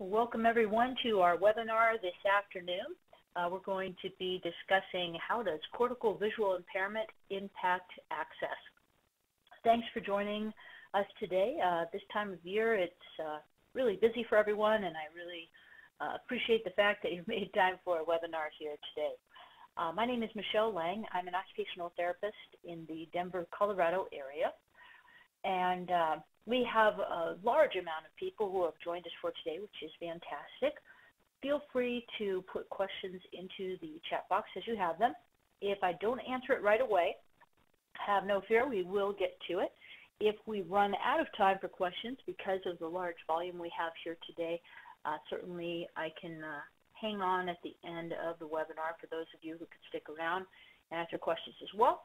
Welcome everyone to our webinar this afternoon. We're going to be discussing how does cortical visual impairment impact access. Thanks for joining us today. This time of year it's really busy for everyone, and I really appreciate the fact that you've made time for a webinar here today. My name is Michelle Lange. I'm an occupational therapist in the Denver, Colorado area. And we have a large amount of people who have joined us for today, which is fantastic. Feel free to put questions into the chat box as you have them. If I don't answer it right away, have no fear, we will get to it. If we run out of time for questions because of the large volume we have here today, certainly I can hang on at the end of the webinar for those of you who could stick around and answer questions as well.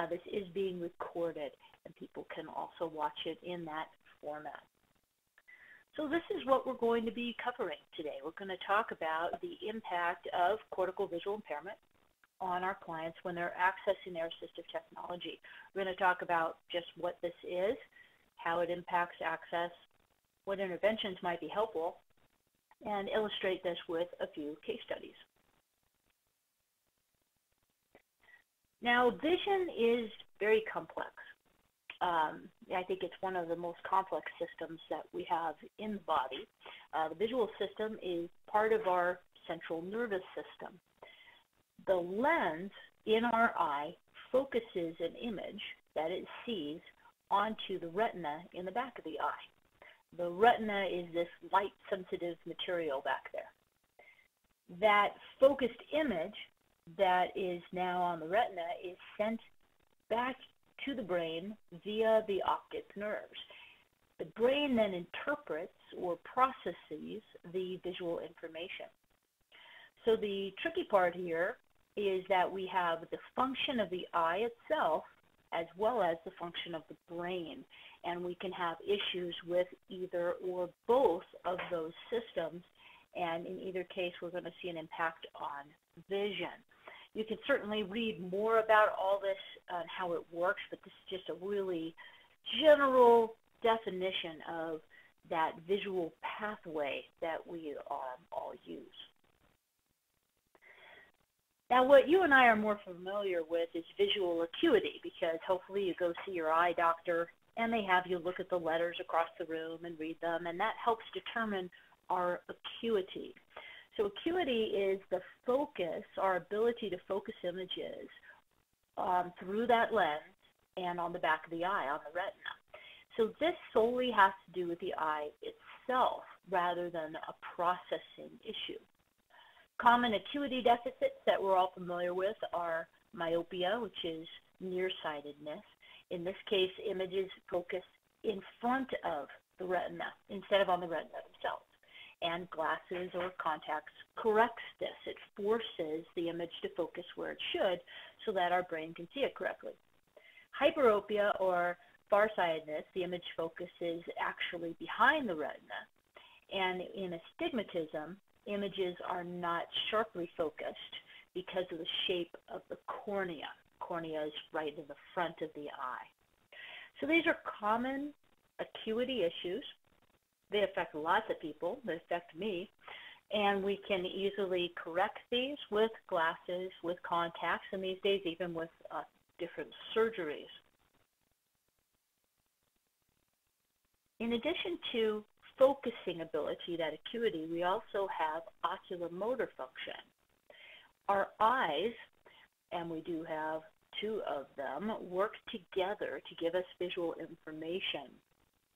This is being recorded, and people can also watch it in that format. So this is what we're going to be covering today. We're going to talk about the impact of cortical visual impairment on our clients when they're accessing their assistive technology. We're going to talk about just what this is, how it impacts access, what interventions might be helpful, and illustrate this with a few case studies. Now, vision is very complex. I think it's one of the most complex systems that we have in the body. The visual system is part of our central nervous system. The lens in our eye focuses an image that it sees onto the retina in the back of the eye. The retina is this light-sensitive material back there. That focused image that is now on the retina is sent back to the brain via the optic nerves. The brain then interprets or processes the visual information. So the tricky part here is that we have the function of the eye itself as well as the function of the brain, and we can have issues with either or both of those systems, and in either case we're going to see an impact on vision. You can certainly read more about all this and how it works, but this is just a really general definition of that visual pathway that we all use. Now, what you and I are more familiar with is visual acuity, because hopefully you go see your eye doctor and they have you look at the letters across the room and read them, and that helps determine our acuity. So acuity is the focus, our ability to focus images through that lens and on the back of the eye, on the retina. So this solely has to do with the eye itself rather than a processing issue. Common acuity deficits that we're all familiar with are myopia, which is nearsightedness. In this case, images focus in front of the retina instead of on the retina themselves. And glasses or contacts corrects this. It forces the image to focus where it should so that our brain can see it correctly. Hyperopia or farsightedness, the image focus is actually behind the retina. And in astigmatism, images are not sharply focused because of the shape of the cornea. Cornea is right in the front of the eye. So these are common acuity issues. They affect lots of people. They affect me. And we can easily correct these with glasses, with contacts, and these days even with different surgeries. In addition to focusing ability, that acuity, we also have oculomotor function. Our eyes, and we do have two of them, work together to give us visual information.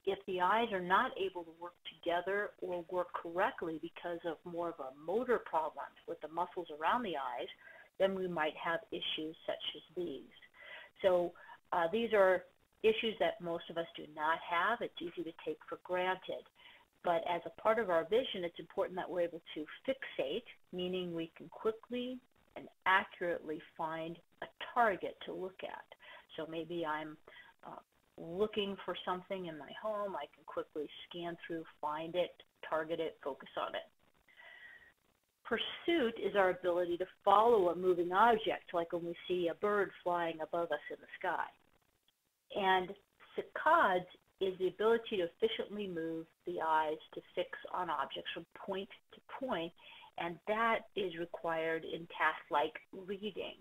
If the eyes are not able to work together or work correctly because of more of a motor problem with the muscles around the eyes, then we might have issues such as these. So these are issues that most of us do not have. It's easy to take for granted. But as a part of our vision, it's important that we're able to fixate, meaning we can quickly and accurately find a target to look at. So maybe I'm looking for something in my home, I can quickly scan through, find it, target it, focus on it. Pursuit is our ability to follow a moving object, like when we see a bird flying above us in the sky. And saccades is the ability to efficiently move the eyes to fix on objects from point to point, and that is required in tasks like reading.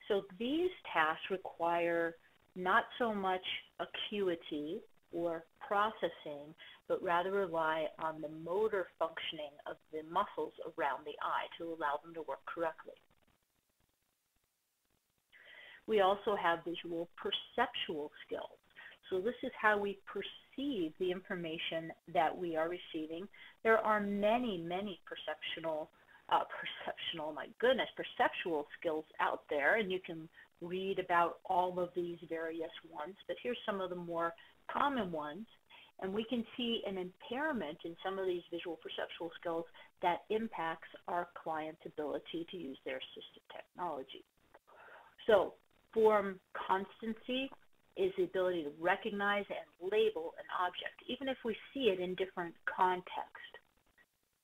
So these tasks require not so much acuity or processing, but rather rely on the motor functioning of the muscles around the eye to allow them to work correctly. We also have visual perceptual skills. So this is how we perceive the information that we are receiving. There are many, many perceptual skills out there, and you can read about all of these various ones, but here's some of the more common ones. And we can see an impairment in some of these visual perceptual skills that impacts our client's ability to use their assistive technology. So form constancy is the ability to recognize and label an object, even if we see it in different context.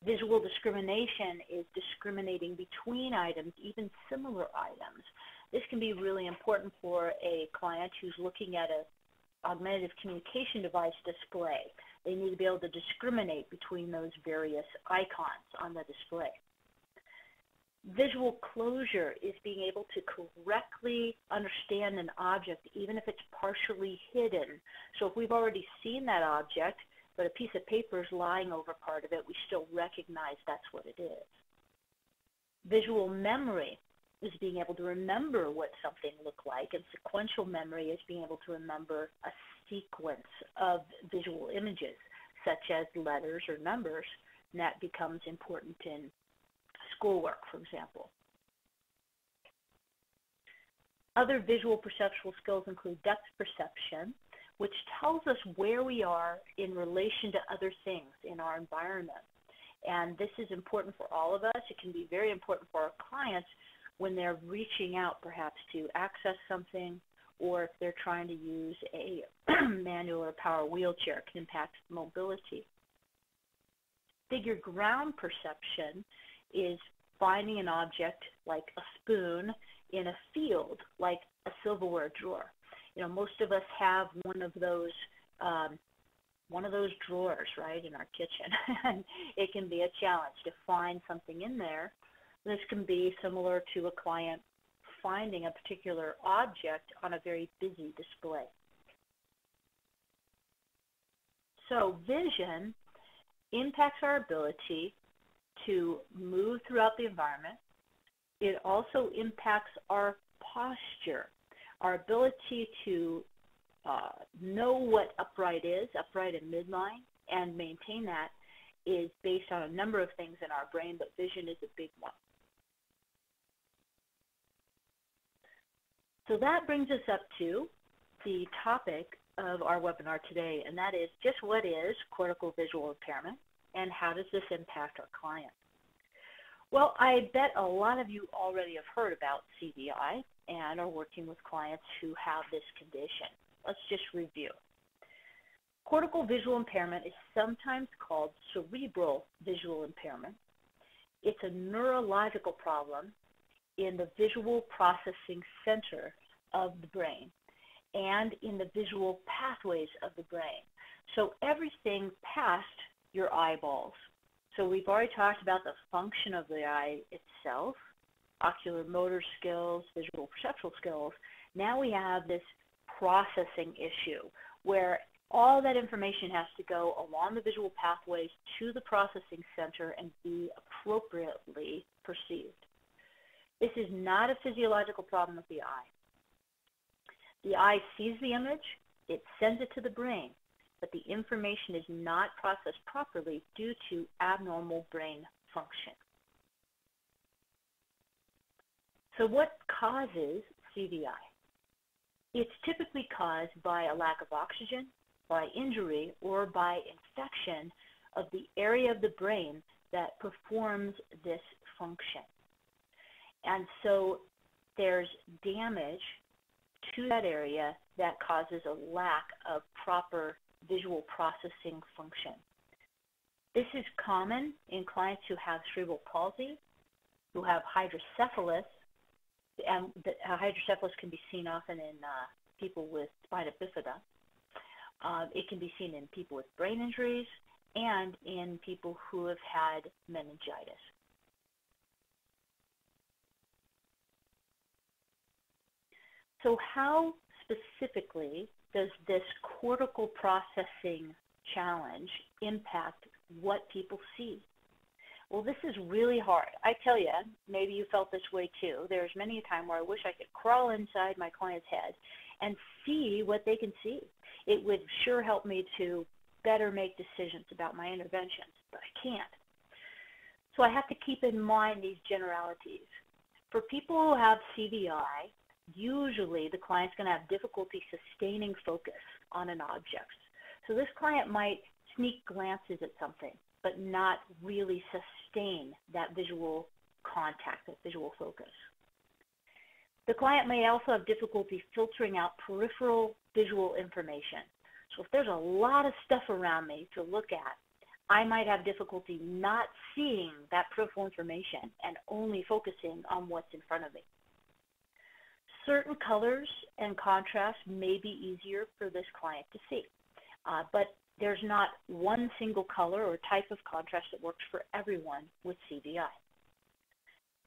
Visual discrimination is discriminating between items, even similar items. This can be really important for a client who's looking at an augmentative communication device display. They need to be able to discriminate between those various icons on the display. Visual closure is being able to correctly understand an object, even if it's partially hidden. So if we've already seen that object, but a piece of paper is lying over part of it, we still recognize that's what it is. Visual memory is being able to remember what something looked like, and sequential memory is being able to remember a sequence of visual images, such as letters or numbers, and that becomes important in schoolwork, for example. Other visual perceptual skills include depth perception, which tells us where we are in relation to other things in our environment. And this is important for all of us. It can be very important for our clients when they're reaching out perhaps to access something, or if they're trying to use a manual or power wheelchair. It can impact mobility. Figure ground perception is finding an object like a spoon in a field, like a silverware drawer. You know, most of us have one of those drawers, right, in our kitchen. And it can be a challenge to find something in there. This can be similar to a client finding a particular object on a very busy display. So vision impacts our ability to move throughout the environment. It also impacts our posture. Our ability to know what upright is, upright and midline, and maintain that is based on a number of things in our brain, but vision is a big one. So that brings us up to the topic of our webinar today, and that is just what is cortical visual impairment and how does this impact our clients? Well, I bet a lot of you already have heard about CVI and are working with clients who have this condition. Let's just review. Cortical visual impairment is sometimes called cerebral visual impairment. It's a neurological problem in the visual processing center of the brain and in the visual pathways of the brain. So everything past your eyeballs. So we've already talked about the function of the eye itself, ocular motor skills, visual perceptual skills. Now we have this processing issue where all that information has to go along the visual pathways to the processing center and be appropriately perceived. This is not a physiological problem of the eye. The eye sees the image, it sends it to the brain, but the information is not processed properly due to abnormal brain function. So what causes CVI? It's typically caused by a lack of oxygen, by injury, or by infection of the area of the brain that performs this function. And so there's damage to that area that causes a lack of proper visual processing function. This is common in clients who have cerebral palsy, who have hydrocephalus, and hydrocephalus can be seen often in people with spina bifida, It can be seen in people with brain injuries and in people who have had meningitis. So how specifically does this cortical processing challenge impact what people see? Well, this is really hard. I tell you, maybe you felt this way too. There's many a time where I wish I could crawl inside my client's head and see what they can see. It would sure help me to better make decisions about my interventions, but I can't. So I have to keep in mind these generalities. For people who have CVI, usually the client's going to have difficulty sustaining focus on an object. So this client might sneak glances at something, but not really sustain that visual contact, that visual focus. The client may also have difficulty filtering out peripheral visual information. So if there's a lot of stuff around me to look at, I might have difficulty not seeing that peripheral information and only focusing on what's in front of me. Certain colors and contrasts may be easier for this client to see, but there's not one single color or type of contrast that works for everyone with CVI.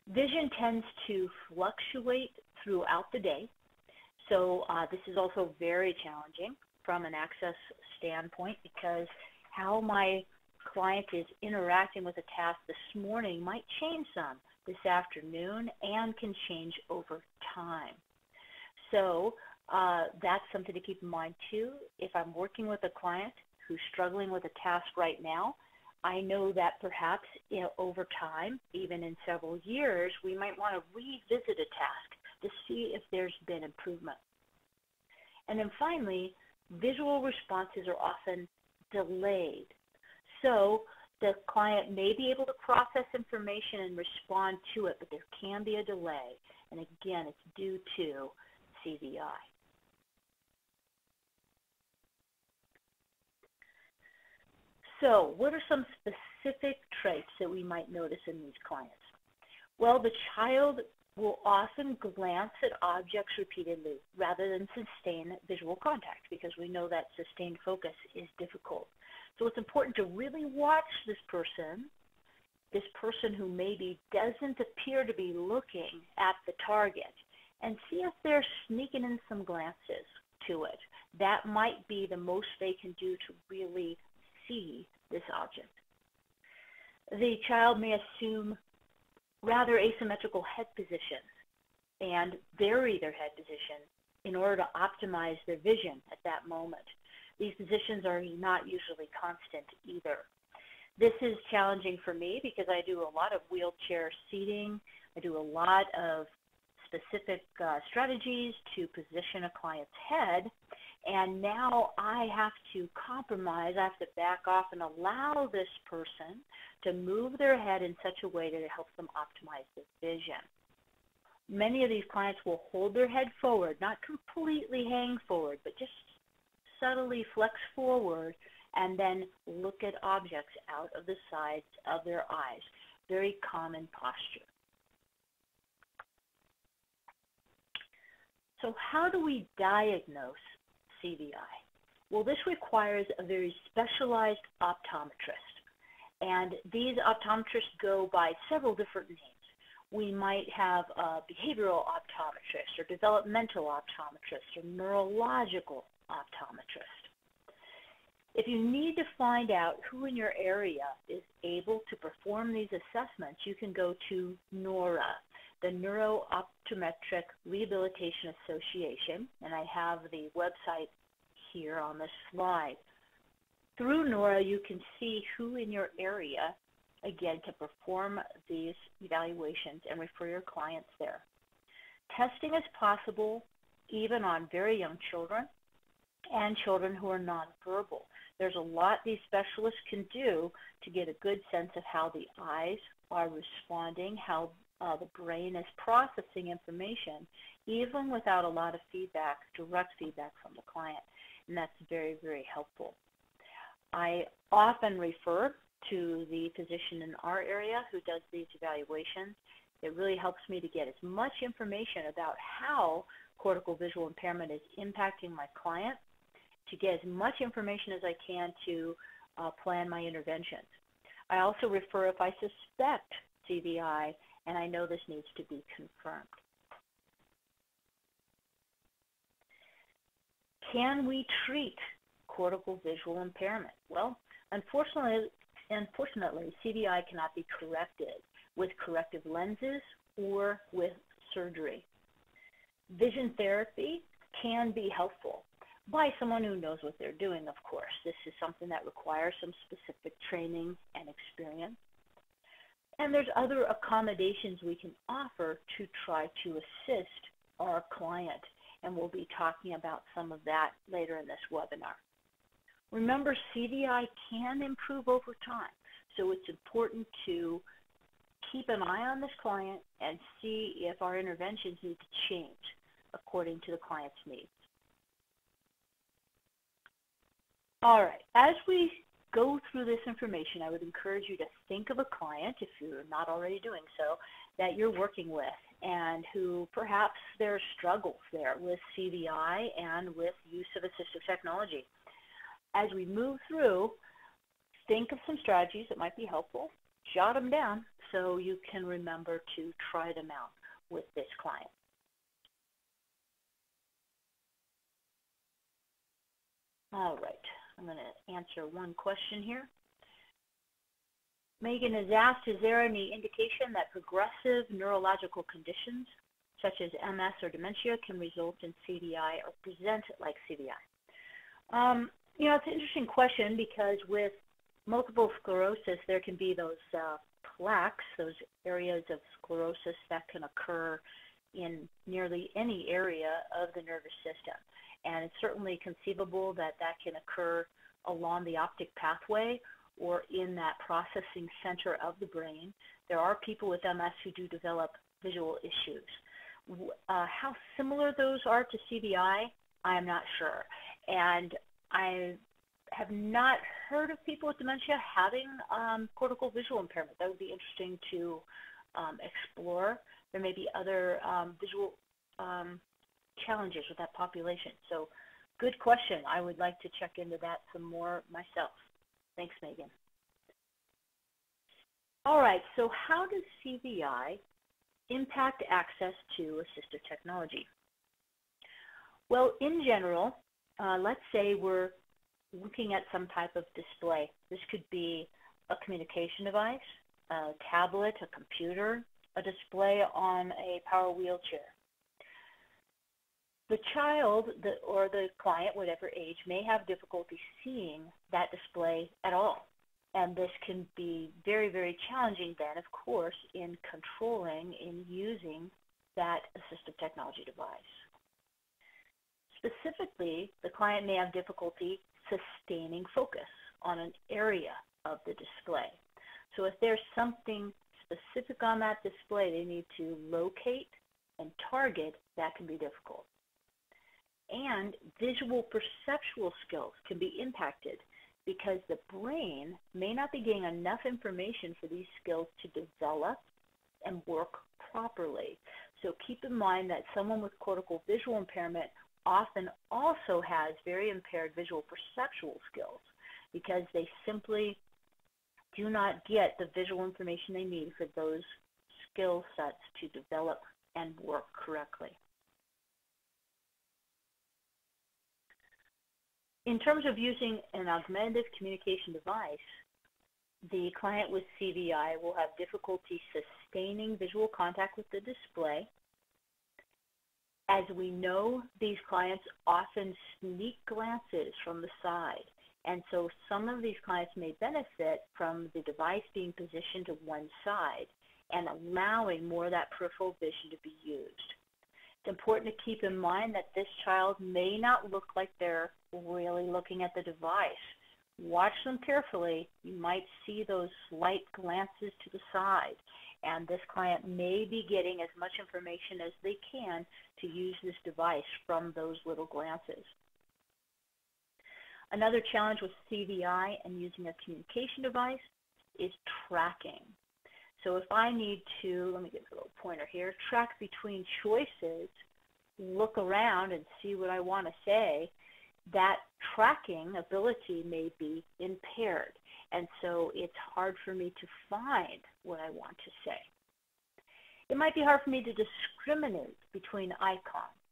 Vision tends to fluctuate throughout the day, so this is also very challenging from an access standpoint because how my client is interacting with a task this morning might change some this afternoon and can change over time. So that's something to keep in mind too. If I'm working with a client who's struggling with a task right now, I know that perhaps over time, even in several years, we might want to revisit a task to see if there's been improvement. And then finally, visual responses are often delayed. So the client may be able to process information and respond to it, but there can be a delay. And again, it's due to CVI. So what are some specific traits that we might notice in these clients? Well, the child will often glance at objects repeatedly rather than sustain visual contact because we know that sustained focus is difficult. So it's important to really watch this person who maybe doesn't appear to be looking at the target, and see if they're sneaking in some glances to it. That might be the most they can do to really see this object. The child may assume rather asymmetrical head positions and vary their head position in order to optimize their vision at that moment. These positions are not usually constant either. This is challenging for me because I do a lot of wheelchair seating. I do a lot of specific strategies to position a client's head, and now I have to compromise. I have to back off and allow this person to move their head in such a way that it helps them optimize their vision. Many of these clients will hold their head forward, not completely hang forward, but just subtly flex forward and then look at objects out of the sides of their eyes. Very common posture. So how do we diagnose CVI? Well, this requires a very specialized optometrist. And these optometrists go by several different names. We might have a behavioral optometrist or developmental optometrist or neurological optometrist. If you need to find out who in your area is able to perform these assessments, you can go to NORA, the Neuro-Optometric Rehabilitation Association, and I have the website here on this slide. Through NORA, you can see who in your area, again, can perform these evaluations and refer your clients there. Testing is possible even on very young children and children who are nonverbal. There's a lot these specialists can do to get a good sense of how the eyes are responding, how the brain is processing information, even without a lot of feedback, direct feedback from the client. And that's very, very helpful. I often refer to the physician in our area who does these evaluations. It really helps me to get as much information about how cortical visual impairment is impacting my client to get as much information as I can to plan my interventions. I also refer if I suspect CVI and I know this needs to be confirmed. Can we treat cortical visual impairment? Well, unfortunately, CVI cannot be corrected with corrective lenses or with surgery. Vision therapy can be helpful by someone who knows what they're doing, of course. This is something that requires some specific training and experience. And there's other accommodations we can offer to try to assist our client, and we'll be talking about some of that later in this webinar. Remember, CVI can improve over time, so it's important to keep an eye on this client and see if our interventions need to change according to the client's needs. All right, as we go through this information, I would encourage you to think of a client, if you're not already doing so, that you're working with and who perhaps there are struggles there with CVI and with use of assistive technology. As we move through, think of some strategies that might be helpful, jot them down so you can remember to try them out with this client. All right, I'm going to answer one question here. Megan has asked, is there any indication that progressive neurological conditions such as MS or dementia can result in CVI or present like CVI? You know, it's an interesting question because with multiple sclerosis, there can be those plaques, those areas of sclerosis that can occur in nearly any area of the nervous system. And it's certainly conceivable that that can occur along the optic pathway or in that processing center of the brain. There are people with MS who do develop visual issues. How similar those are to CVI, I am not sure. And I have not heard of people with dementia having cortical visual impairment. That would be interesting to explore. There may be other visual challenges with that population. So good question. I would like to check into that some more myself. Thanks, Megan. All right, so how does CVI impact access to assistive technology? Well, in general, let's say we're looking at some type of display. This could be a communication device, a tablet, a computer, a display on a power wheelchair. The child or the client, whatever age, may have difficulty seeing that display at all. And this can be very, very challenging then, of course, in controlling, in using that assistive technology device. Specifically, the client may have difficulty sustaining focus on an area of the display. So if there's something specific on that display they need to locate and target, that can be difficult. And visual perceptual skills can be impacted because the brain may not be getting enough information for these skills to develop and work properly. So keep in mind that someone with cortical visual impairment often also has very impaired visual perceptual skills because they simply do not get the visual information they need for those skill sets to develop and work correctly. In terms of using an augmentative communication device, the client with CVI will have difficulty sustaining visual contact with the display. As we know, these clients often sneak glances from the side, and so some of these clients may benefit from the device being positioned to one side and allowing more of that peripheral vision to be used. It's important to keep in mind that this child may not look like they're really looking at the device. Watch them carefully. You might see those slight glances to the side, and this client may be getting as much information as they can to use this device from those little glances. Another challenge with CVI and using a communication device is tracking. So if I need to, let me get a little pointer here, track between choices, look around and see what I want to say, that tracking ability may be impaired. And so it's hard for me to find what I want to say. It might be hard for me to discriminate between icons.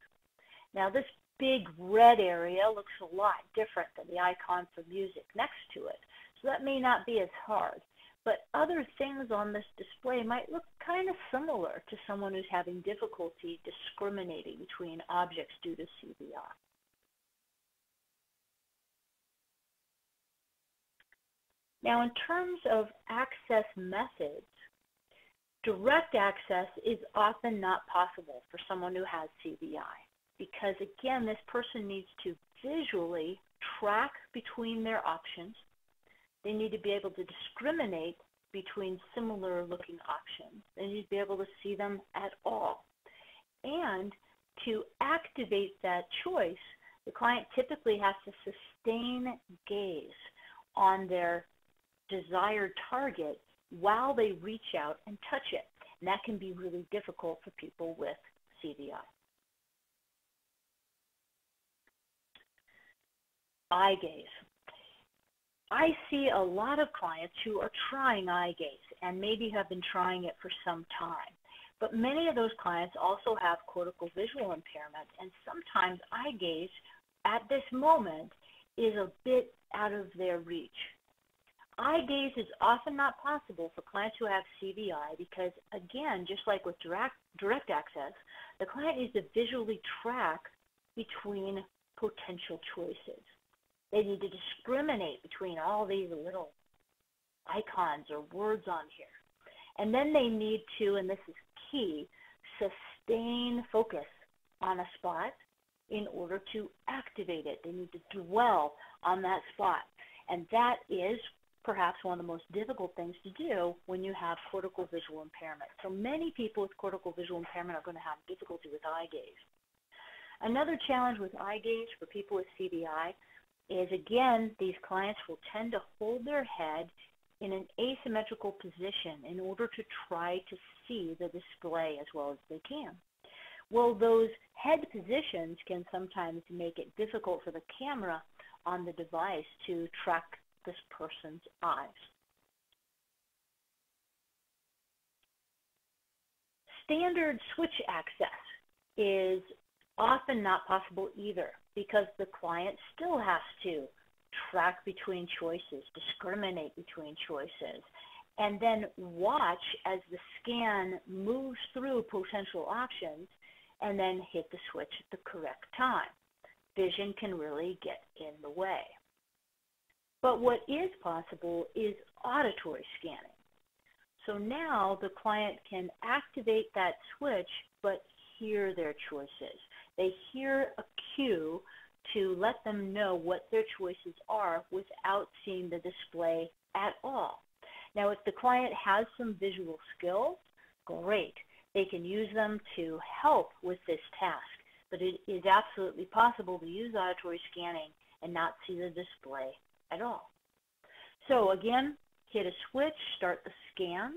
Now, this big red area looks a lot different than the icon for music next to it, so that may not be as hard. But other things on this display might look kind of similar to someone who's having difficulty discriminating between objects due to CVI. Now, in terms of access methods, direct access is often not possible for someone who has CVI because, again, this person needs to visually track between their options. They need to be able to discriminate between similar looking options. They need to be able to see them at all. And to activate that choice, the client typically has to sustain gaze on their desired target while they reach out and touch it. And that can be really difficult for people with CVI. Eye gaze. I see a lot of clients who are trying eye gaze and maybe have been trying it for some time. But many of those clients also have cortical visual impairment, and sometimes eye gaze at this moment is a bit out of their reach. Eye gaze is often not possible for clients who have CVI because, again, just like with direct access, the client needs to visually track between potential choices. They need to discriminate between all these little icons or words on here. And then they need to, and this is key, sustain focus on a spot in order to activate it. They need to dwell on that spot. And that is perhaps one of the most difficult things to do when you have cortical visual impairment. So many people with cortical visual impairment are going to have difficulty with eye gaze. Another challenge with eye gaze for people with CVI is, again, these clients will tend to hold their head in an asymmetrical position in order to try to see the display as well as they can. Well, those head positions can sometimes make it difficult for the camera on the device to track this person's eyes. Standard switch access is often not possible either because the client still has to track between choices, discriminate between choices, and then watch as the scan moves through potential options and then hit the switch at the correct time. Vision can really get in the way. But what is possible is auditory scanning. So now the client can activate that switch but hear their choices. They hear a cue to let them know what their choices are without seeing the display at all. Now, if the client has some visual skills, great. They can use them to help with this task, but it is absolutely possible to use auditory scanning and not see the display at all. So again, hit a switch, start the scan.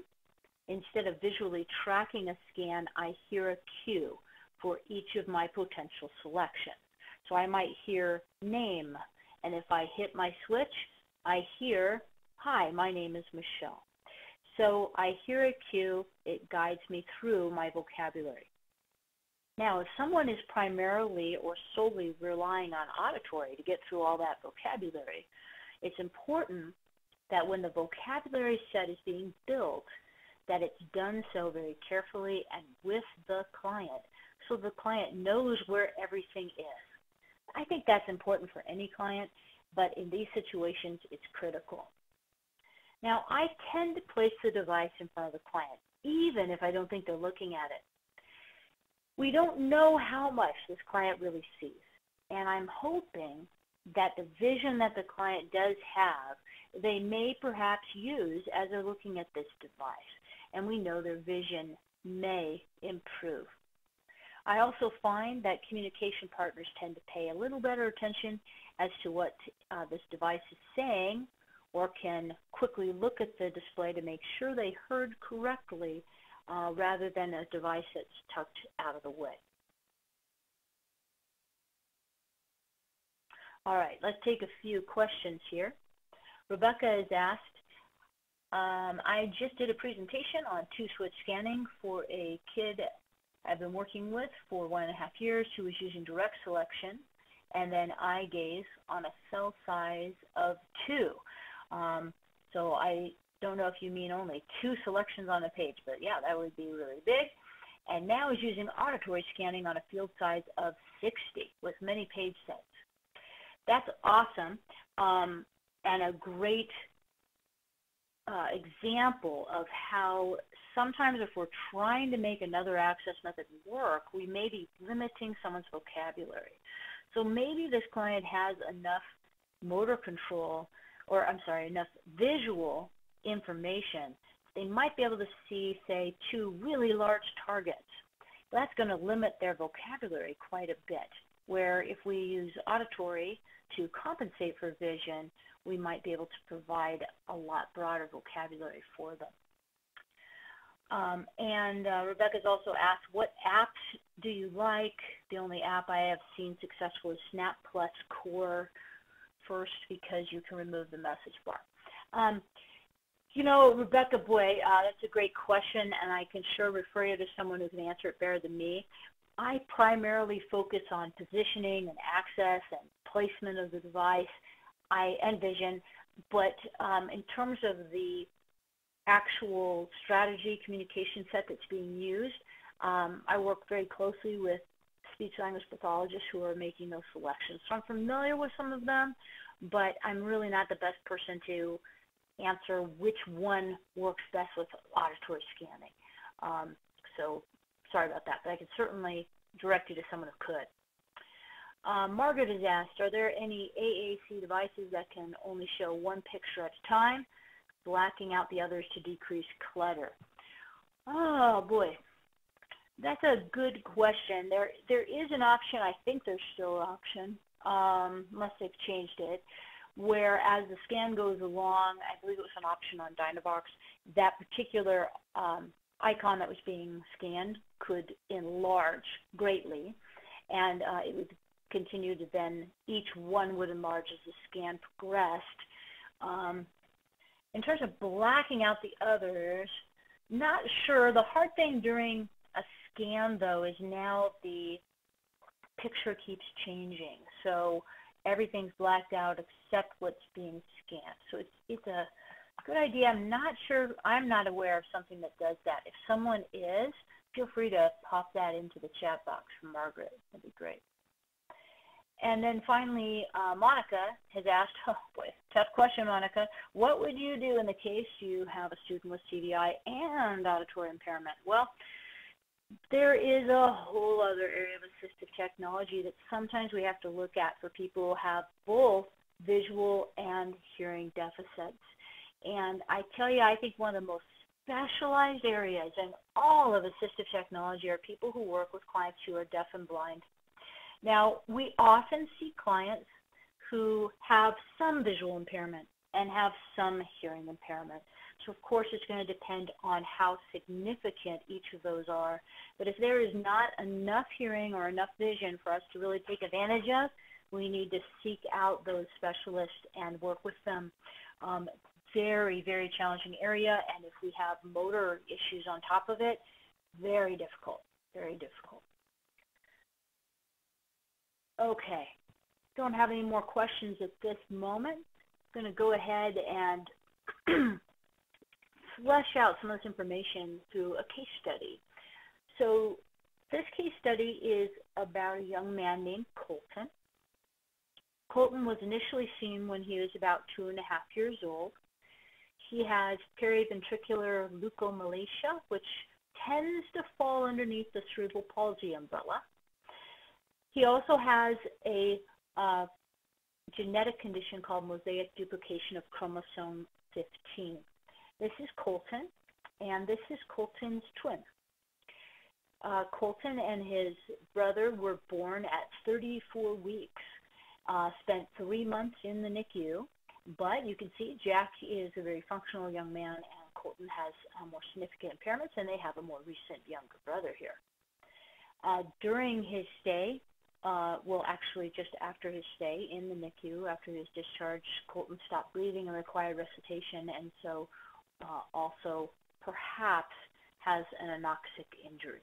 Instead of visually tracking a scan, I hear a cue for each of my potential selections. So I might hear name, and if I hit my switch, I hear, hi, my name is Michelle. So I hear a cue, it guides me through my vocabulary. Now, if someone is primarily or solely relying on auditory to get through all that vocabulary, it's important that when the vocabulary set is being built, that it's done so very carefully and with the client, so the client knows where everything is. I think that's important for any client, but in these situations, it's critical. Now, I tend to place the device in front of the client, even if I don't think they're looking at it. We don't know how much this client really sees, and I'm hoping that the vision that the client does have, they may perhaps use as they're looking at this device, and we know their vision may improve. I also find that communication partners tend to pay a little better attention as to what this device is saying, or can quickly look at the display to make sure they heard correctly rather than a device that's tucked out of the way. All right, let's take a few questions here. Rebecca has asked, I just did a presentation on two-switch scanning for a kid I've been working with for 1.5 years who was using direct selection and then eye gaze on a cell size of 2. So I don't know if you mean only 2 selections on a page, but yeah, that would be really big. And now is using auditory scanning on a field size of 60 with many page sets. That's awesome, and a great example of how sometimes if we're trying to make another access method work, we may be limiting someone's vocabulary. So maybe this client has enough motor control, or I'm sorry, enough visual information. They might be able to see, say, 2 really large targets. That's going to limit their vocabulary quite a bit, where if we use auditory to compensate for vision, we might be able to provide a lot broader vocabulary for them. Rebecca's also asked, what apps do you like? The only app I have seen successful is Snap Plus Core first because you can remove the message bar. You know, Rebecca, boy, that's a great question, and I can sure refer you to someone who can answer it better than me. I primarily focus on positioning and access and placement of the device and vision, but in terms of the actual strategy communication set that's being used, I work very closely with speech-language pathologists who are making those selections. So I'm familiar with some of them, but I'm really not the best person to answer which one works best with auditory scanning. So sorry about that, but I can certainly direct you to someone who could. Margaret has asked, are there any AAC devices that can only show one picture at a time, blacking out the others to decrease clutter? Oh, boy. That's a good question. There is an option. I think there's still an option, unless they've changed it, where as the scan goes along, I believe it was an option on Dynavox, that particular icon that was being scanned could enlarge greatly, and it would continue to then, each one would enlarge as the scan progressed. In terms of blacking out the others, not sure. The hard thing during a scan, though, is now the picture keeps changing. So everything's blacked out except what's being scanned. So it's a good idea. I'm not sure. I'm not aware of something that does that. If someone is, feel free to pop that into the chat box for Margaret. That'd be great. And then finally, Monica has asked, oh boy, tough question, Monica. What would you do in the case you have a student with CVI and auditory impairment? Well, there is a whole other area of assistive technology that sometimes we have to look at for people who have both visual and hearing deficits. And I tell you, I think one of the most specialized areas in all of assistive technology are people who work with clients who are deaf and blind. Now, we often see clients who have some visual impairment and have some hearing impairment. So, of course, it's going to depend on how significant each of those are. But if there is not enough hearing or enough vision for us to really take advantage of, we need to seek out those specialists and work with them. Very, very challenging area. And if we have motor issues on top of it, very difficult, very difficult. Okay, don't have any more questions at this moment. I'm going to go ahead and flesh out some of this information through a case study. So this case study is about a young man named Colton. Colton was initially seen when he was about 2.5 years old. He has periventricular leukomalacia, which tends to fall underneath the cerebral palsy umbrella. He also has a genetic condition called mosaic duplication of chromosome 15. This is Colton, and this is Colton's twin. Colton and his brother were born at 34 weeks, spent 3 months in the NICU, but you can see Jack is a very functional young man, and Colton has more significant impairments, and they have a more recent younger brother here. During his stay, well, actually, just after his stay in the NICU, after his discharge, Colton stopped breathing and required resuscitation, and so also perhaps has an anoxic injury.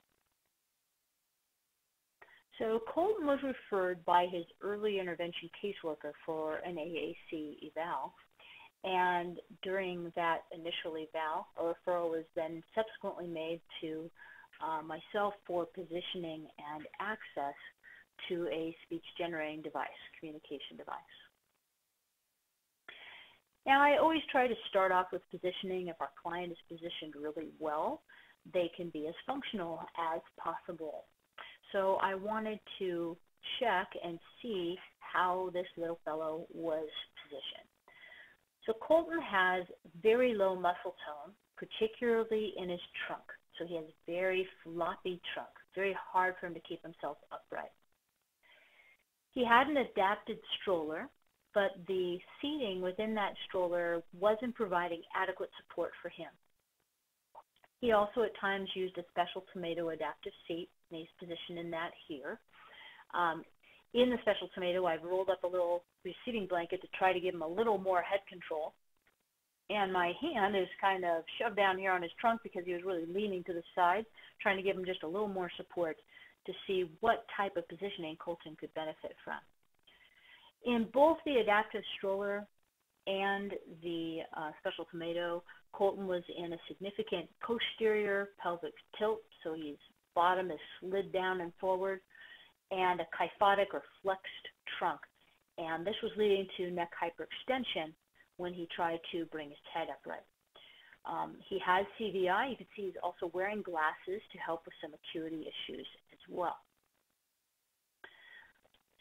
So Colton was referred by his early intervention caseworker for an AAC eval, and during that initial eval, a referral was then subsequently made to myself for positioning and access to a speech-generating device, communication device. Now, I always try to start off with positioning. If our client is positioned really well, they can be as functional as possible. So I wanted to check and see how this little fellow was positioned. So Colton has very low muscle tone, particularly in his trunk. So he has very floppy trunk, very hard for him to keep himself upright. He had an adapted stroller, but the seating within that stroller wasn't providing adequate support for him. He also at times used a special tomato adaptive seat, and he's positioned in that here. In the special tomato, I've rolled up a little receiving blanket to try to give him a little more head control. And my hand is kind of shoved down here on his trunk because he was really leaning to the side, trying to give him just a little more support to see what type of positioning Colton could benefit from. In both the adaptive stroller and the special tomato, Colton was in a significant posterior pelvic tilt, so his bottom is slid down and forward, and a kyphotic or flexed trunk. And this was leading to neck hyperextension when he tried to bring his head upright. He has CVI. You can see he's also wearing glasses to help with some acuity issues as well.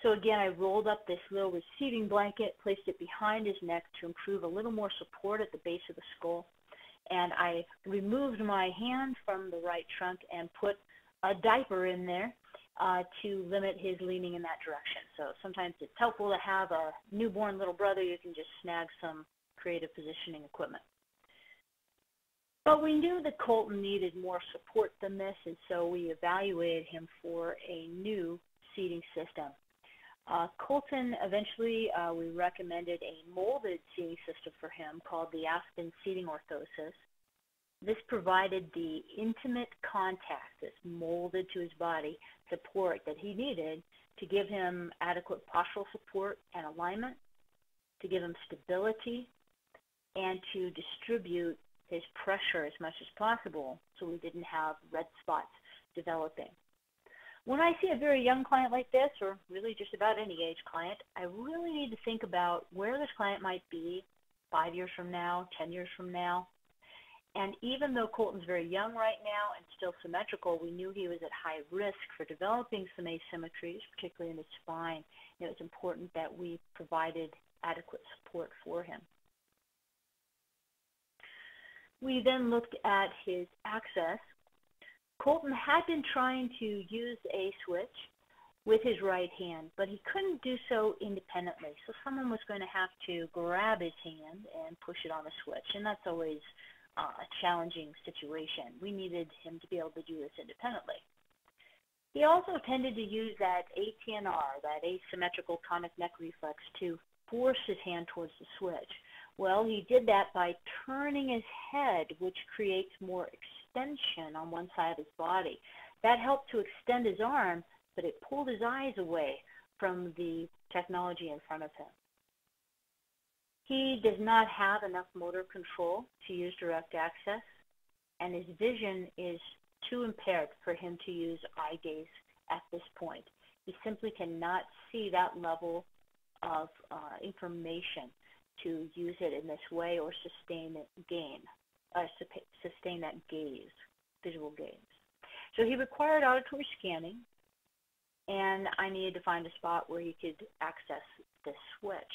So again, I rolled up this little receiving blanket, placed it behind his neck to improve a little more support at the base of the skull. And I removed my hand from the right trunk and put a diaper in there to limit his leaning in that direction. So sometimes it's helpful to have a newborn little brother. You can just snag some creative positioning equipment. But we knew that Colton needed more support than this, and so we evaluated him for a new seating system. Colton, eventually, we recommended a molded seating system for him called the Aspen Seating Orthosis. This provided the intimate contact that's molded to his body support that he needed to give him adequate postural support and alignment, to give him stability, and to distribute his pressure as much as possible so we didn't have red spots developing. When I see a very young client like this, or really just about any age client, I really need to think about where this client might be 5 years from now, 10 years from now. And even though Colton's very young right now and still symmetrical, we knew he was at high risk for developing some asymmetries, particularly in his spine. It was important that we provided adequate support for him. We then looked at his access. Colton had been trying to use a switch with his right hand, but he couldn't do so independently. So someone was going to have to grab his hand and push it on the switch, and that's always a challenging situation. We needed him to be able to do this independently. He also tended to use that ATNR, that asymmetrical tonic neck reflex, to force his hand towards the switch. Well, he did that by turning his head, which creates more extension on one side of his body. That helped to extend his arm, but it pulled his eyes away from the technology in front of him. He does not have enough motor control to use direct access, and his vision is too impaired for him to use eye gaze at this point. He simply cannot see that level of information to use it in this way or sustain that gaze, visual gaze. So he required auditory scanning, and I needed to find a spot where he could access this switch.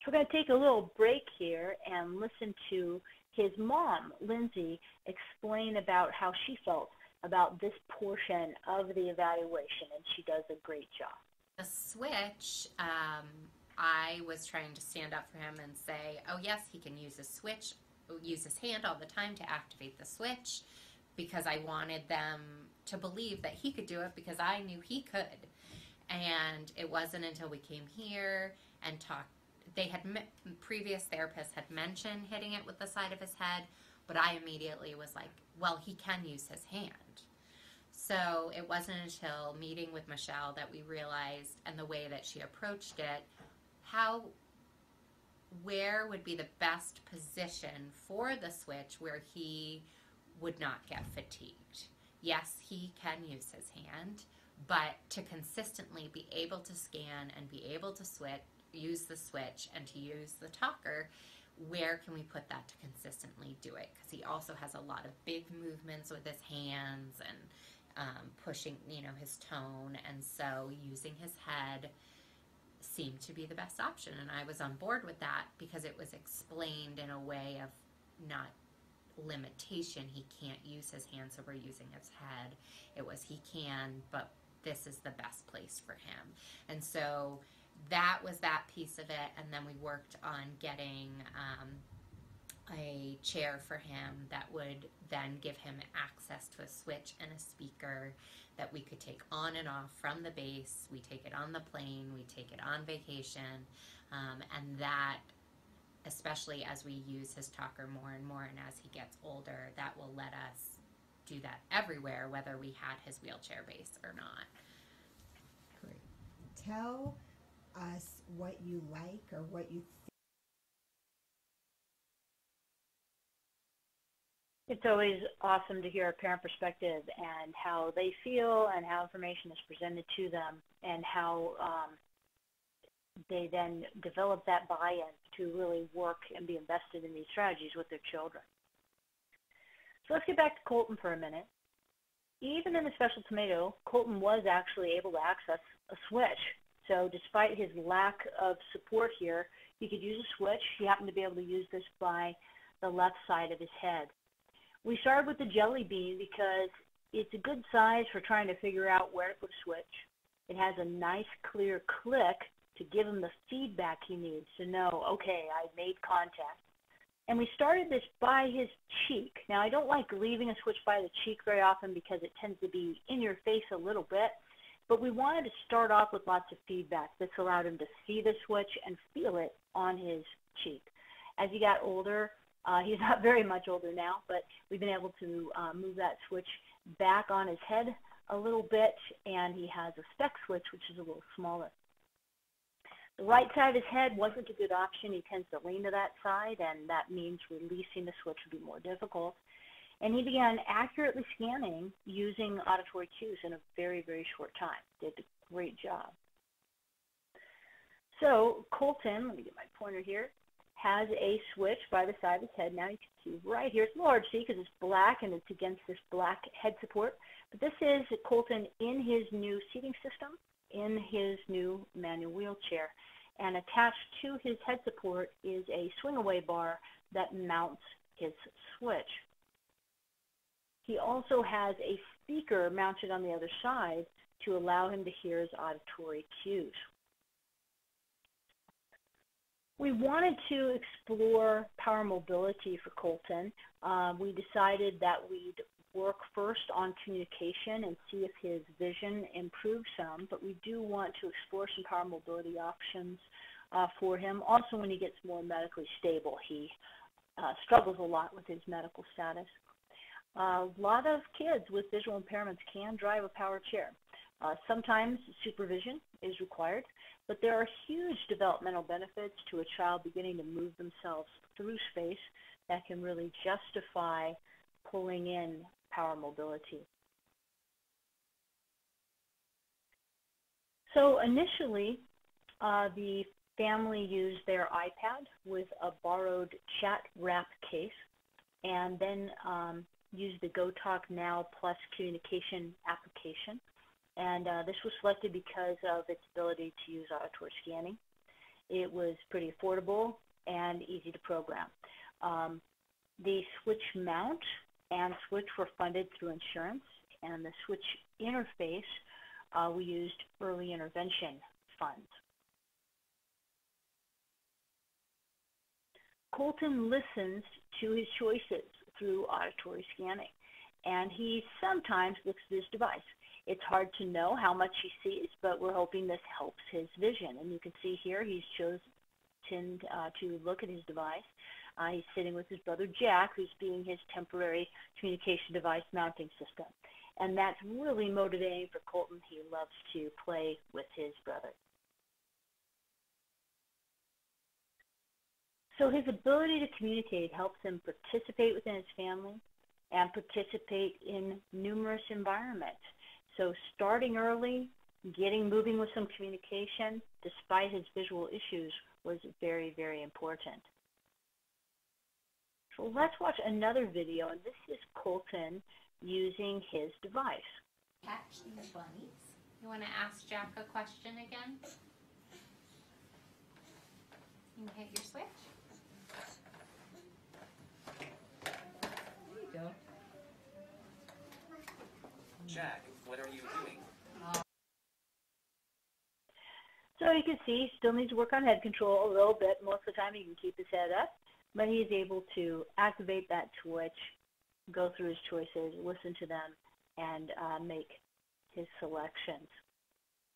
So we're going to take a little break here and listen to his mom, Lindsay, explain about how she felt about this portion of the evaluation, and she does a great job. The switch, I was trying to stand up for him and say, oh yes, he can use a switch, use his hand all the time to activate the switch, because I wanted them to believe that he could do it because I knew he could. And it wasn't until we came here and talked. Previous therapists had mentioned hitting it with the side of his head, but I immediately was like, well, he can use his hand. So it wasn't until meeting with Michelle that we realized, and the way that she approached it, where would be the best position for the switch where he would not get fatigued. Yes, he can use his hand, but to consistently be able to scan and be able to use the switch and to use the talker, where can we put that to consistently do it? Because he also has a lot of big movements with his hands and pushing, his tone, and so using his head seemed to be the best option. And I was on board with that because it was explained in a way of not limitation. He can't use his hand, so we're using his head. It was he can, but this is the best place for him. And so that was that piece of it. And then we worked on getting a chair for him that would then give him access to a switch and a speaker that we could take on and off from the base. We take it on the plane, we take it on vacation, and that, especially as we use his talker more and more and as he gets older, that will let us do that everywhere, whether we had his wheelchair base or not. Great. Tell us what you like or what you think. It's always awesome to hear a parent perspective and how they feel and how information is presented to them and how they then develop that buy-in to really work and be invested in these strategies with their children. So let's get back to Colton for a minute. Even in the Special Tomato, Colton was actually able to access a switch. So despite his lack of support here, he could use a switch. He happened to be able to use this by the left side of his head. We started with the jelly bean because it's a good size for trying to figure out where to put a switch. It has a nice clear click to give him the feedback he needs to know, okay, I made contact. And we started this by his cheek. Now, I don't like leaving a switch by the cheek very often because it tends to be in your face a little bit, but we wanted to start off with lots of feedback. This allowed him to see the switch and feel it on his cheek. As he got older, he's not very much older now, but we've been able to move that switch back on his head a little bit, and he has a spec switch, which is a little smaller. The right side of his head wasn't a good option. He tends to lean to that side, and that means releasing the switch would be more difficult. And he began accurately scanning using auditory cues in a very, very short time. Did a great job. So Colton, let me get my pointer here, has a switch by the side of his head. Now you can see right here. It's large, see, because it's black and it's against this black head support. But this is Colton in his new seating system, in his new manual wheelchair. And attached to his head support is a swing-away bar that mounts his switch. He also has a speaker mounted on the other side to allow him to hear his auditory cues. We wanted to explore power mobility for Colton. We decided that we'd work first on communication and see if his vision improved some, but we do want to explore some power mobility options for him. Also, when he gets more medically stable, he struggles a lot with his medical status. A lot of kids with visual impairments can drive a power chair. Sometimes supervision is required, but there are huge developmental benefits to a child beginning to move themselves through space that can really justify pulling in power mobility. So initially, the family used their iPad with a borrowed chat wrap case, and then used the Go Talk Now Plus communication application. And this was selected because of its ability to use auditory scanning. It was pretty affordable and easy to program. The switch mount and switch were funded through insurance, and the switch interface, we used early intervention funds. Colton listens to his choices through auditory scanning. and he sometimes looks at his device. It's hard to know how much he sees, but we're hoping this helps his vision. And you can see here he's chosen to look at his device. He's sitting with his brother Jack, who's being his temporary communication device mounting system. And that's really motivating for Colton. He loves to play with his brother. So his ability to communicate helps him participate within his family and participate in numerous environments. So starting early, getting moving with some communication, despite his visual issues, was very, very important. So let's watch another video, and this is Colton using his device. Catch these bunnies. You want to ask Jack a question again? You hit your switch. There you go. Jack, what are you doing? So you can see he still needs to work on head control a little bit. Most of the time he can keep his head up, but he's able to activate that switch, go through his choices, listen to them, and make his selections.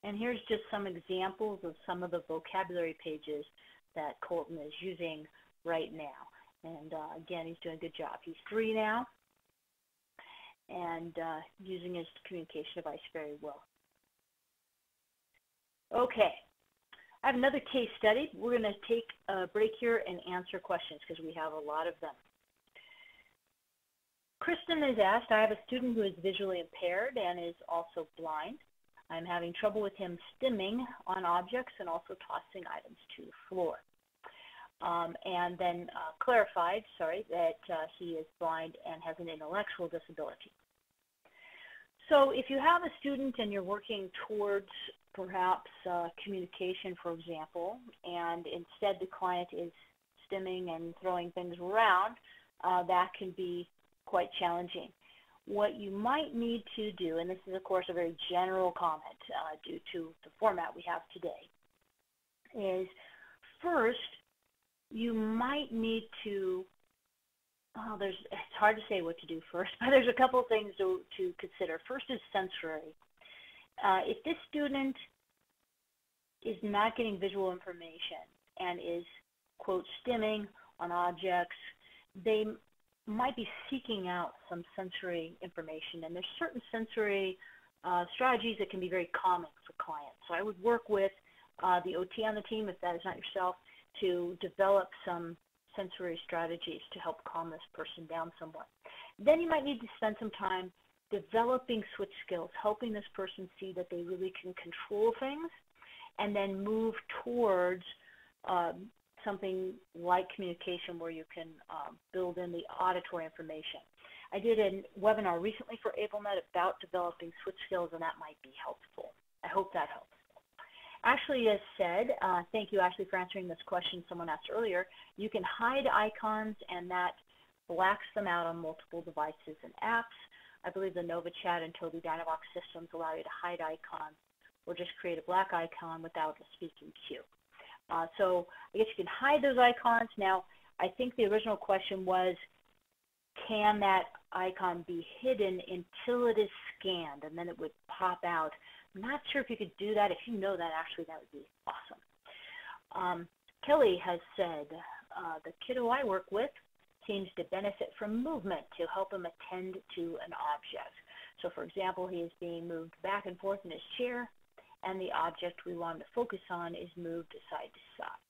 And here's just some examples of some of the vocabulary pages that Colton is using right now. And again, he's doing a good job. He's 3 now and using his communication device very well. Okay, I have another case study. We're going to take a break here and answer questions because we have a lot of them. Kristen has asked, I have a student who is visually impaired and is also blind. I'm having trouble with him stimming on objects and also tossing items to the floor. And then clarified, that he is blind and has an intellectual disability. So if you have a student and you're working towards perhaps communication, for example, and instead the client is stimming and throwing things around, that can be quite challenging. What you might need to do, and this is of course a very general comment due to the format we have today, is first you might need to, it's hard to say what to do first, but there's a couple of things to consider. First is sensory. If this student is not getting visual information and is, quote, stimming on objects, they might be seeking out some sensory information. And there's certain sensory strategies that can be very common for clients. So I would work with the OT on the team, if that is not yourself, to develop some sensory strategies to help calm this person down somewhat. Then you might need to spend some time developing switch skills, helping this person see that they really can control things, and then move towards something like communication where you can build in the auditory information. I did a webinar recently for AbleNet about developing switch skills, and that might be helpful. I hope that helps. Ashley has said, thank you, Ashley, for answering this question someone asked earlier. You can hide icons, and that blacks them out on multiple devices and apps. I believe the NovaChat and Tobii Dynavox systems allow you to hide icons or just create a black icon without a speaking cue. So I guess you can hide those icons. Now, I think the original question was, can that icon be hidden until it is scanned, and then it would pop out? I'm not sure if you could do that. If you know that, actually, that would be awesome. Kelly has said, the kiddo I work with seems to benefit from movement to help him attend to an object. So, for example, he is being moved back and forth in his chair, and the object we want to focus on is moved side to side.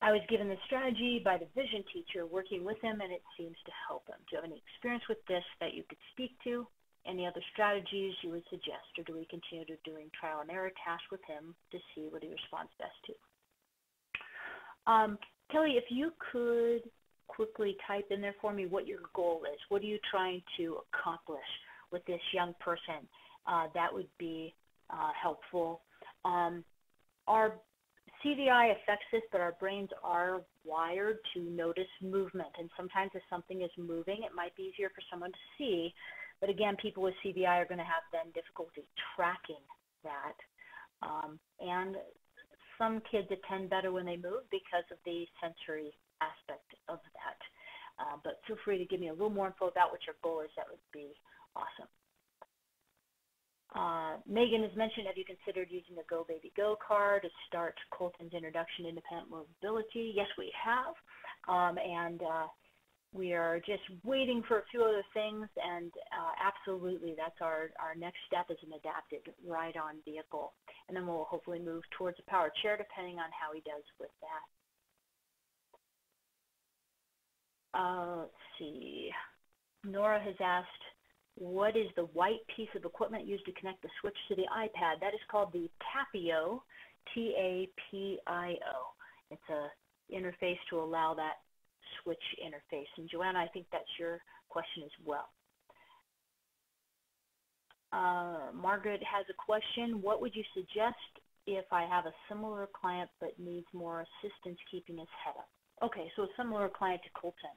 I was given this strategy by the vision teacher working with him, and it seems to help him. Do you have any experience with this that you could speak to? Any other strategies you would suggest, or do we continue to doing trial and error tasks with him to see what he responds best to? Kelly, if you could quickly type in there for me what your goal is. What are you trying to accomplish with this young person? That would be helpful. Our CVI affects this, but our brains are wired to notice movement. And sometimes if something is moving, it might be easier for someone to see. But again, people with CVI are going to have then difficulty tracking that. And some kids attend better when they move because of the sensory aspect of that. But feel free to give me a little more info about what your goal is. That would be awesome. Megan has mentioned, have you considered using the Go Baby Go card to start Colton's introduction to independent mobility? Yes, we have. We are just waiting for a few other things, and absolutely, that's our next step is an adapted ride-on vehicle. And then we'll hopefully move towards a powered chair depending on how he does with that. Let's see. Nora has asked, what is the white piece of equipment used to connect the switch to the iPad? That is called the Tapio, T-A-P-I-O. It's a interface to allow that switch interface. And Joanna, I think that's your question as well. Margaret has a question. What would you suggest if I have a similar client but needs more assistance keeping his head up? Okay, so a similar client to Colton.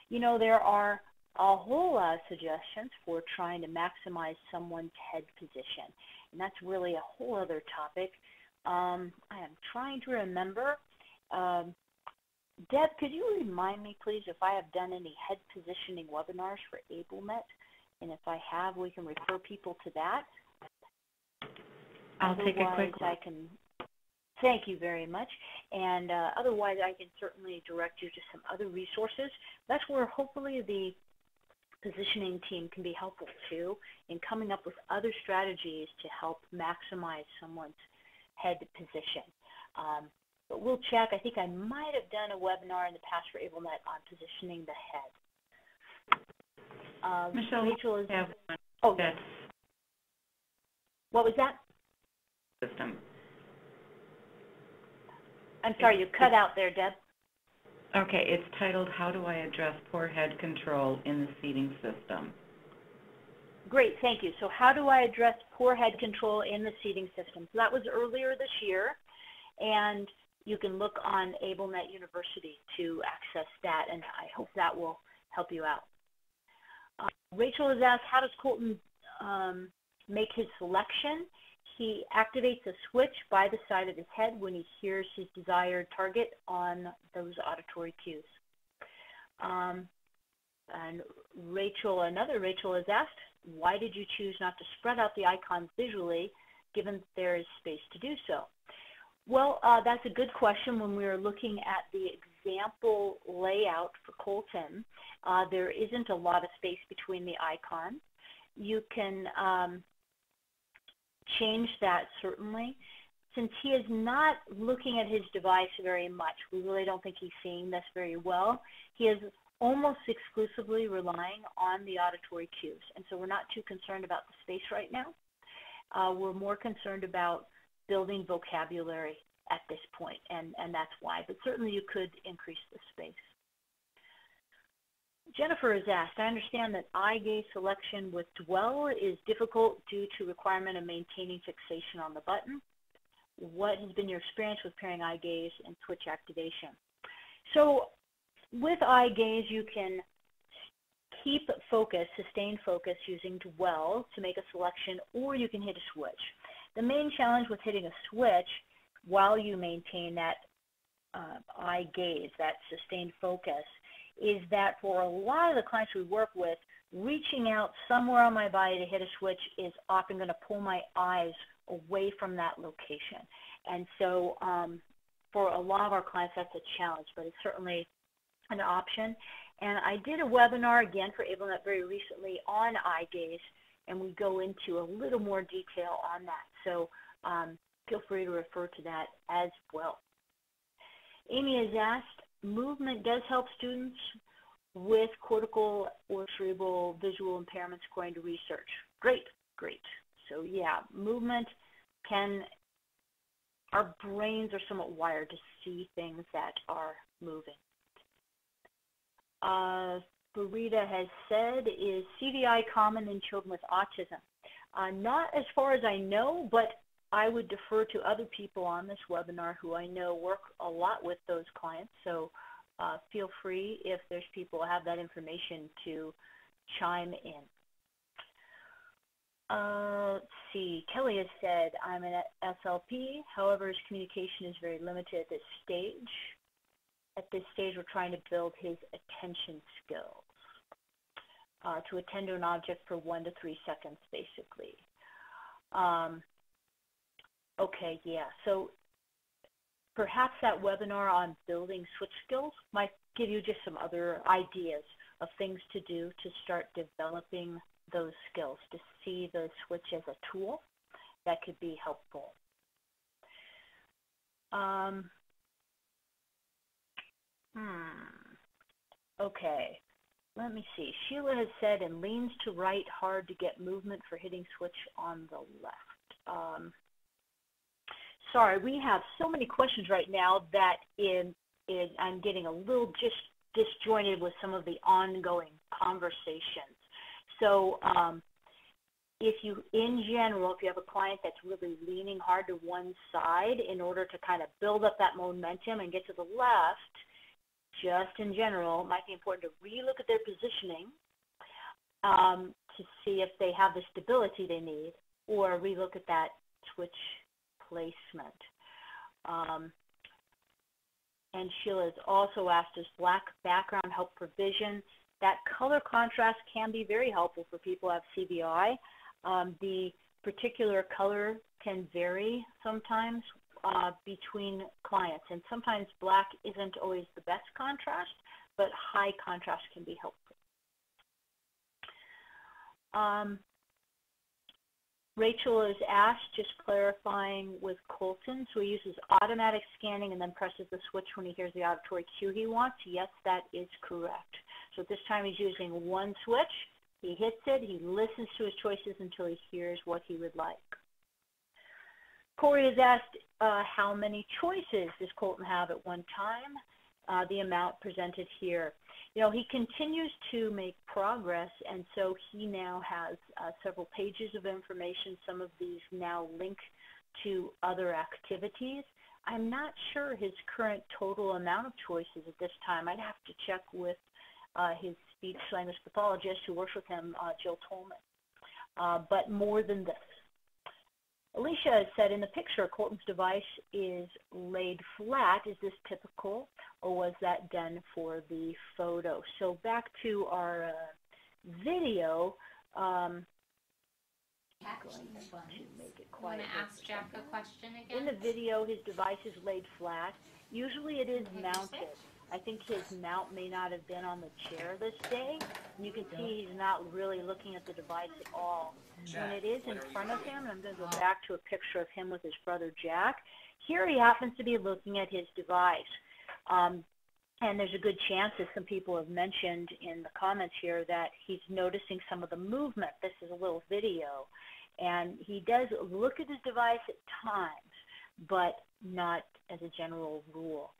You know, there are a whole lot of suggestions for trying to maximize someone's head position, and that's really a whole other topic. I am trying to remember. Deb, could you remind me, please, if I have done any head positioning webinars for AbleNet? And if I have, we can refer people to that. I'll take a quick look. Thank you very much. And otherwise, I can certainly direct you to some other resources. That's where hopefully the positioning team can be helpful too in coming up with other strategies to help maximize someone's head position. But we'll check. I think I might have done a webinar in the past for AbleNet on positioning the head. Michelle, Rachel is. Oh, yes. What was that? System. I'm sorry, you cut out there, Deb. Okay, it's titled, How Do I Address Poor Head Control in the Seating System? Great, thank you. So how do I address poor head control in the seating system? So that was earlier this year, and you can look on AbleNet University to access that, and I hope that will help you out. Rachel has asked, how does Colton make his selection? He activates a switch by the side of his head when he hears his desired target on those auditory cues. And another Rachel has asked, why did you choose not to spread out the icons visually, given that there is space to do so? Well, that's a good question. When we were looking at the example layout for Colton, there isn't a lot of space between the icons. You can change that, certainly. Since he is not looking at his device very much, we really don't think he's seeing this very well. He is almost exclusively relying on the auditory cues, and so we're not too concerned about the space right now. We're more concerned about building vocabulary at this point, and that's why. But certainly you could increase the space. Jennifer has asked, I understand that eye gaze selection with dwell is difficult due to requirement of maintaining fixation on the button. What has been your experience with pairing eye gaze and switch activation? So with eye gaze, you can keep focus, sustain focus using dwell to make a selection, or you can hit a switch. The main challenge with hitting a switch while you maintain that eye gaze, that sustained focus, is that for a lot of the clients we work with, reaching out somewhere on my body to hit a switch is often going to pull my eyes away from that location. And so for a lot of our clients, that's a challenge, but it's certainly an option. And I did a webinar, again, for AbleNet very recently on eye gaze, and we go into a little more detail on that. So feel free to refer to that as well. Amy has asked, movement does help students with cortical or cerebral visual impairments according to research. Great, great. So yeah, movement can, our brains are somewhat wired to see things that are moving. Farida has said, is CVI common in children with autism? Not as far as I know, but I would defer to other people on this webinar who I know work a lot with those clients. So feel free, if there's people who have that information, to chime in. Let's see, Kelly has said, I'm an SLP, however, his communication is very limited at this stage. At this stage, we're trying to build his attention skills. to attend to an object for 1 to 3 seconds, basically. Okay, yeah. So perhaps that webinar on building switch skills might give you just some other ideas of things to do to start developing those skills, to see the switch as a tool that could be helpful. Okay, let me see. Sheila has said, and leans to right hard to get movement for hitting switch on the left. Sorry, we have so many questions right now that I'm getting a little just disjointed with some of the ongoing conversations. So if you, in general, if you have a client that's really leaning hard to one side in order to kind of build up that momentum and get to the left, just in general, it might be important to relook at their positioning to see if they have the stability they need, or relook at that switch placement. And Sheila has also asked, does black background help for vision? That color contrast can be very helpful for people who have CVI. The particular color can vary sometimes between clients, and sometimes black isn't always the best contrast, but high contrast can be helpful. Rachel is asked, just clarifying with Colton, so he uses automatic scanning and then presses the switch when he hears the auditory cue he wants. Yes, that is correct. So at this time he's using one switch, he hits it, he listens to his choices until he hears what he would like. Corey has asked, how many choices does Colton have at one time? The amount presented here. You know, he continues to make progress, and so he now has several pages of information. Some of these now link to other activities. I'm not sure his current total amount of choices at this time. I'd have to check with his speech language pathologist who works with him, Jill Tolman, but more than this. Alicia has said, in the picture, Colton's device is laid flat. Is this typical, or was that done for the photo? So back to our video. I'm going to make it quiet. I'm going to ask Jack a question again. In the video, his device is laid flat. Usually it is mounted. I think his mount may not have been on the chair this day. And you can see he's not really looking at the device at all. When it is in front of him, I'm going to go back to a picture of him with his brother Jack. Here he happens to be looking at his device. And there's a good chance, as some people have mentioned in the comments here, that he's noticing some of the movement. This is a little video. And he does look at his device at times, but not as a general rule.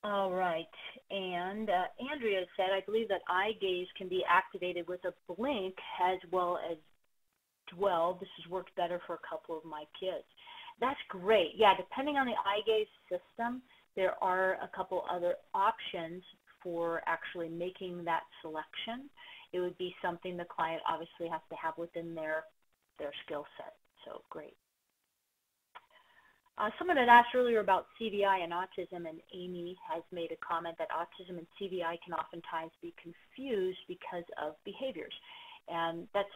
All right, and Andrea said, I believe that eye gaze can be activated with a blink as well as dwell. This has worked better for a couple of my kids. That's great. Yeah, depending on the eye gaze system, there are a couple other options for actually making that selection. It would be something the client obviously has to have within their skill set. So great. Someone had asked earlier about CVI and autism, and Amy has made a comment that autism and CVI can oftentimes be confused because of behaviors. And that's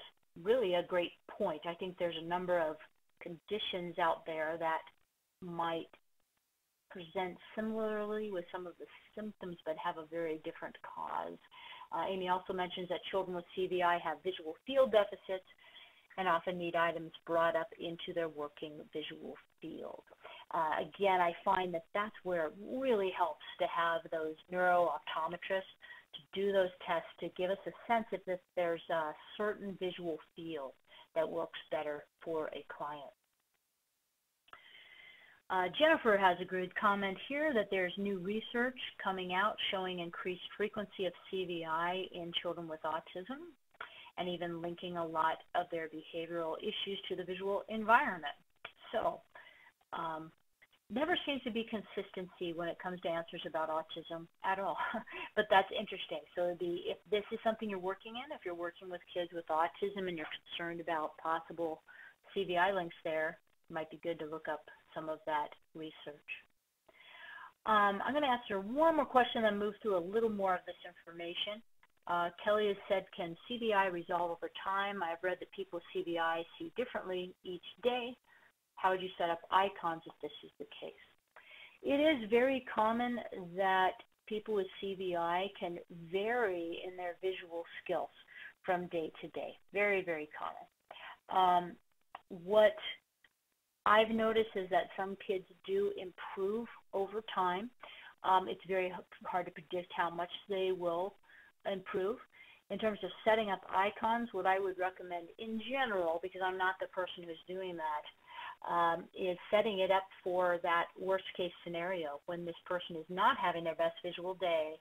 really a great point. I think there's a number of conditions out there that might present similarly with some of the symptoms but have a very different cause. Amy also mentions that children with CVI have visual field deficits and often need items brought up into their working visual field. Again, I find that that's where it really helps to have those neuro-optometrists to do those tests to give us a sense if there's a certain visual field that works better for a client. Jennifer has a good comment here that there's new research coming out showing increased frequency of CVI in children with autism, and even linking a lot of their behavioral issues to the visual environment. So never seems to be consistency when it comes to answers about autism at all, but that's interesting. So if this is something you're working in, if you're working with kids with autism and you're concerned about possible CVI links there, it might be good to look up some of that research. I'm going to answer one more question and move through a little more of this information. Kelly has said, can CVI resolve over time? I've read that people with CVI see differently each day. How would you set up icons if this is the case? It is very common that people with CVI can vary in their visual skills from day to day. Very, very common. What I've noticed is that some kids do improve over time. It's very hard to predict how much they will improve. In terms of setting up icons, what I would recommend in general, because I'm not the person who's doing that, is setting it up for that worst case scenario when this person is not having their best visual day,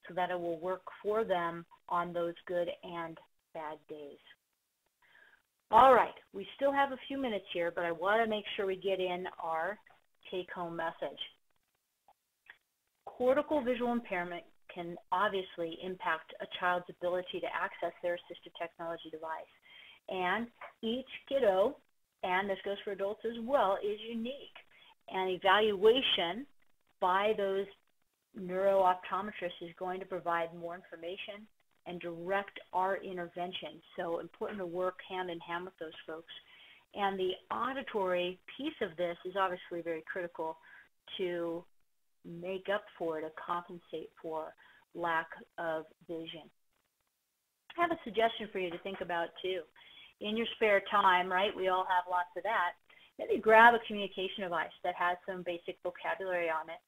so that it will work for them on those good and bad days. All right, we still have a few minutes here, but I want to make sure we get in our take-home message. Cortical visual impairment can obviously impact a child's ability to access their assistive technology device. And each kiddo, and this goes for adults as well, is unique. And evaluation by those neuro-optometrists is going to provide more information and direct our intervention. So important to work hand in hand with those folks. And the auditory piece of this is obviously very critical to make up for, to compensate for lack of vision. I have a suggestion for you to think about too. In your spare time, right, we all have lots of that, maybe grab a communication device that has some basic vocabulary on it,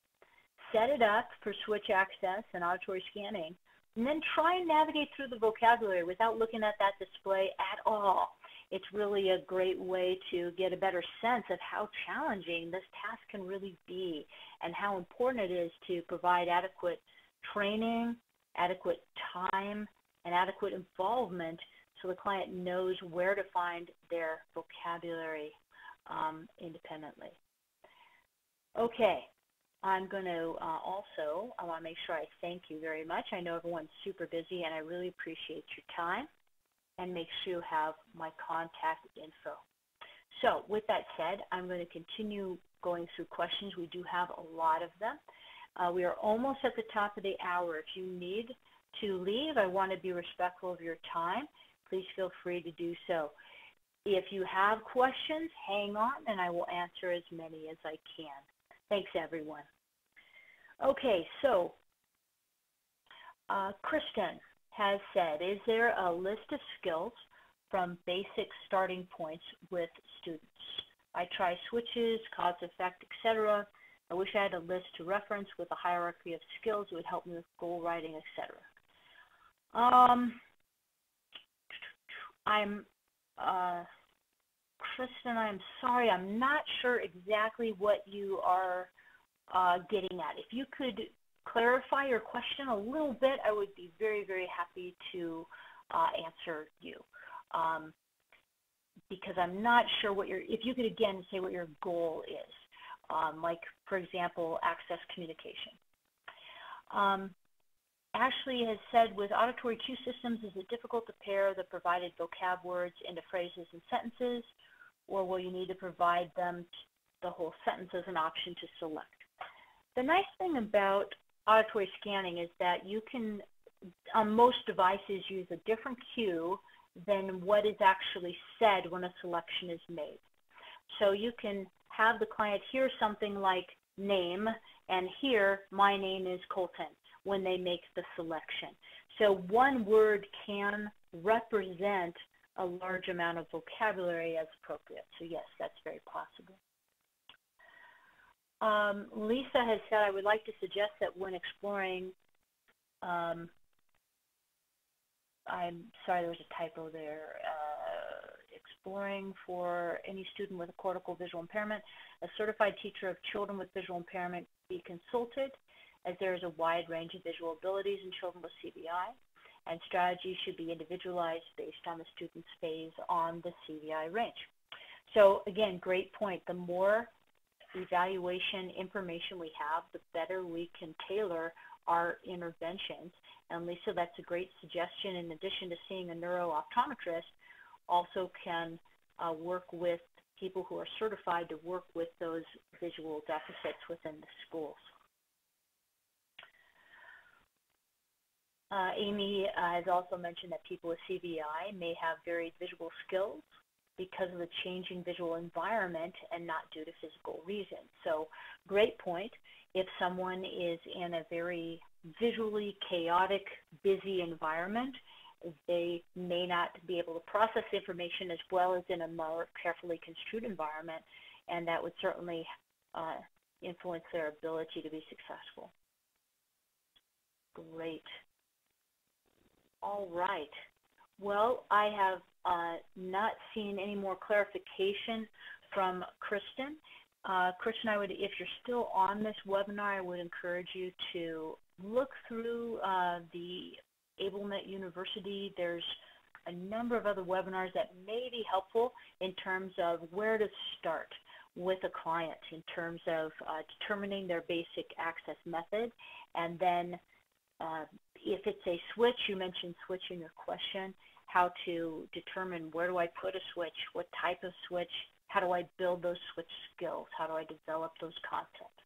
set it up for switch access and auditory scanning, and then try and navigate through the vocabulary without looking at that display at all. It's really a great way to get a better sense of how challenging this task can really be and how important it is to provide adequate training, adequate time, and adequate involvement so the client knows where to find their vocabulary independently. Okay. I'm going to I want to make sure I thank you very much. I know everyone's super busy, and I really appreciate your time. And make sure you have my contact info. So with that said, I'm going to continue going through questions. We do have a lot of them. We are almost at the top of the hour. If you need to leave, I want to be respectful of your time. Please feel free to do so. If you have questions, hang on, and I will answer as many as I can. Thanks, everyone. Okay, so Kristen has said, is there a list of skills from basic starting points with students? I try switches, cause, effect, etc. I wish I had a list to reference with a hierarchy of skills. It would help me with goal writing, etc. Kristen, I'm sorry, I'm not sure exactly what you are getting at. If you could clarify your question a little bit, I would be very, very happy to answer you. Because I'm not sure what if you could again say what your goal is, like, for example, access communication. Ashley has said, with auditory cue systems, is it difficult to pair the provided vocab words into phrases and sentences, or will you need to provide them the whole sentence as an option to select? The nice thing about auditory scanning is that you can, on most devices, use a different cue than what is actually said when a selection is made. So you can have the client hear something like name and hear my name is Colton when they make the selection. So one word can represent a large amount of vocabulary as appropriate. So yes, that's very possible. Lisa has said, I would like to suggest that when exploring, I'm sorry, there was a typo there, exploring for any student with a cortical visual impairment, a certified teacher of children with visual impairment be consulted, as there is a wide range of visual abilities in children with CVI, and strategies should be individualized based on the student's phase on the CVI range. So again, great point. The more evaluation information we have, the better we can tailor our interventions. And Lisa, that's a great suggestion. In addition to seeing a neuro-optometrist, also can work with people who are certified to work with those visual deficits within the schools. Amy has also mentioned that people with CVI may have varied visual skills because of the changing visual environment and not due to physical reasons. So great point. If someone is in a very visually chaotic, busy environment, they may not be able to process information as well as in a more carefully construed environment, and that would certainly influence their ability to be successful. Great. All right. Well, I have not seen any more clarification from Kristen. Kristen, if you're still on this webinar, I would encourage you to look through the Ablenet University. There's a number of other webinars that may be helpful in terms of where to start with a client in terms of determining their basic access method, and then if it's a switch, you mentioned switch in your question, how to determine where do I put a switch, what type of switch, how do I build those switch skills, how do I develop those concepts.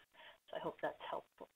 So I hope that's helpful.